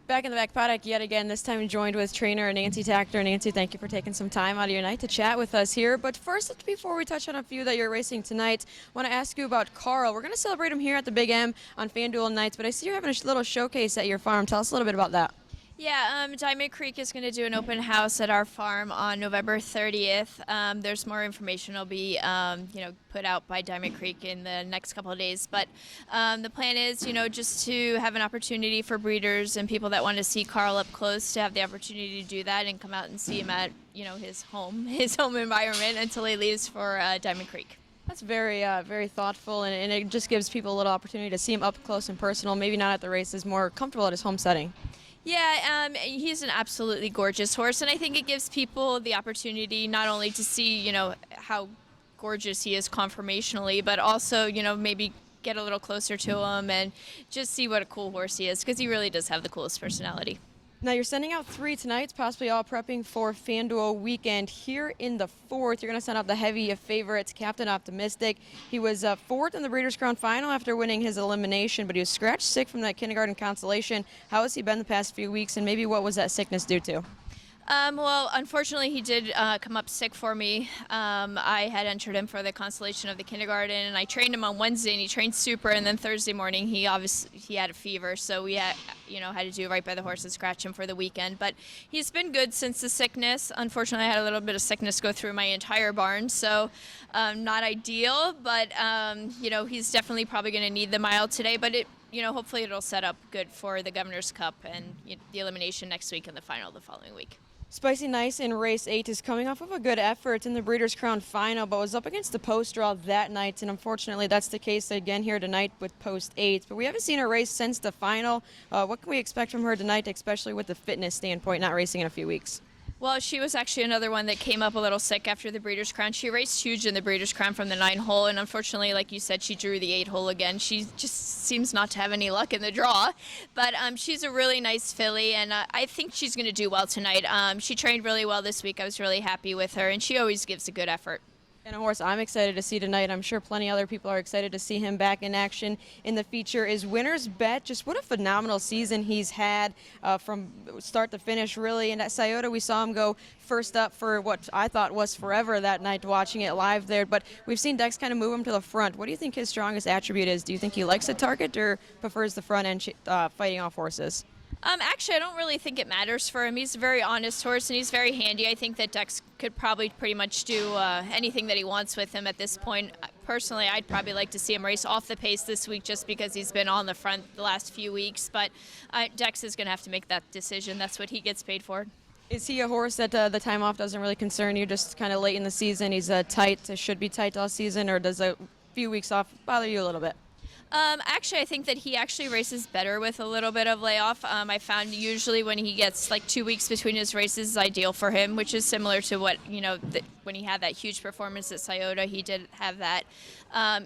Back in the back paddock yet again, this time joined with trainer Nancy Takter. Nancy, thank you for taking some time out of your night to chat with us here. But first, before we touch on a few that you're racing tonight, I want to ask you about Carl. We're going to celebrate him here at the Big M on FanDuel nights, but I see you're having a little showcase at your farm. Tell us a little bit about that. Yeah, Diamond Creek is going to do an open house at our farm on November 30th. There's more information will be, put out by Diamond Creek in the next couple of days. But the plan is, just to have an opportunity for breeders and people that want to see Carl up close to have the opportunity to do that and come out and see him at, his home environment until he leaves for Diamond Creek. That's very thoughtful, and it just gives people a little opportunity to see him up close and personal. Maybe not at the races, more comfortable at his home setting. Yeah, he's an absolutely gorgeous horse, and I think it gives people the opportunity not only to see, how gorgeous he is conformationally, but also, maybe get a little closer to him and just see what a cool horse he is, because he really does have the coolest personality. Now you're sending out 3 tonight, possibly all prepping for FanDuel weekend. Here in the 4th, you're going to send out the heavy favorites, Captain Optimistic. He was 4th in the Breeders' Crown Final after winning his elimination, but he was scratched sick from that kindergarten consolation. How has he been the past few weeks, and maybe what was that sickness due to? Well, unfortunately, he did come up sick for me. I had entered him for the consolation of the kindergarten, and I trained him on Wednesday, and he trained super. And then Thursday morning, he had a fever, so we had to do right by the horse and scratch him for the weekend. But he's been good since the sickness. Unfortunately, I had a little bit of sickness go through my entire barn, so not ideal. But he's definitely probably going to need the mile today. But hopefully, it'll set up good for the Governor's Cup and the elimination next week and the final the following week. Spicy Nice in race 8 is coming off of a good effort in the Breeders' Crown Final, but was up against the post draw that night, and unfortunately that's the case again here tonight with post 8. But we haven't seen her race since the final. What can we expect from her tonight, especially with the fitness standpoint, not racing in a few weeks? Well, she was actually another one that came up a little sick after the Breeders' Crown. She raced huge in the Breeders' Crown from the 9-hole, and unfortunately, like you said, she drew the 8-hole again. She just seems not to have any luck in the draw, but she's a really nice filly, and I think she's going to do well tonight. She trained really well this week. I was really happy with her, and she always gives a good effort. And a horse I'm excited to see tonight. I'm sure plenty other people are excited to see him back in action in the feature is Winner's Bet. Just what a phenomenal season he's had from start to finish, really. And at Scioto, we saw him go first up for what I thought was forever that night watching it live there. But we've seen Dex kind of move him to the front. What do you think his strongest attribute is? Do you think he likes the target or prefers the front end fighting off horses? Actually, I don't really think it matters for him. He's a very honest horse, and he's very handy. I think that Dex could probably pretty much do anything that he wants with him at this point. Personally, I'd probably like to see him race off the pace this week just because he's been on the front the last few weeks. But Dex is going to have to make that decision. That's what he gets paid for. Is he a horse that the time off doesn't really concern you, just kind of late in the season? He's should be tight all season, or does a few weeks off bother you a little bit? Actually, I think that he actually races better with a little bit of layoff. I found usually when he gets like 2 weeks between his races is ideal for him, which is similar to what, when he had that huge performance at Scioto, he did have that.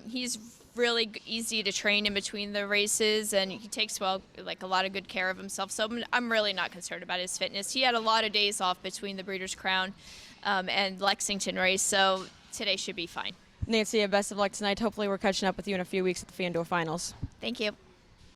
He's really easy to train in between the races, and he takes a lot of good care of himself. So I'm really not concerned about his fitness. He had a lot of days off between the Breeders' Crown and Lexington race, so today should be fine. Nancy, best of luck tonight. Hopefully we're catching up with you in a few weeks at the FanDuel Finals. Thank you.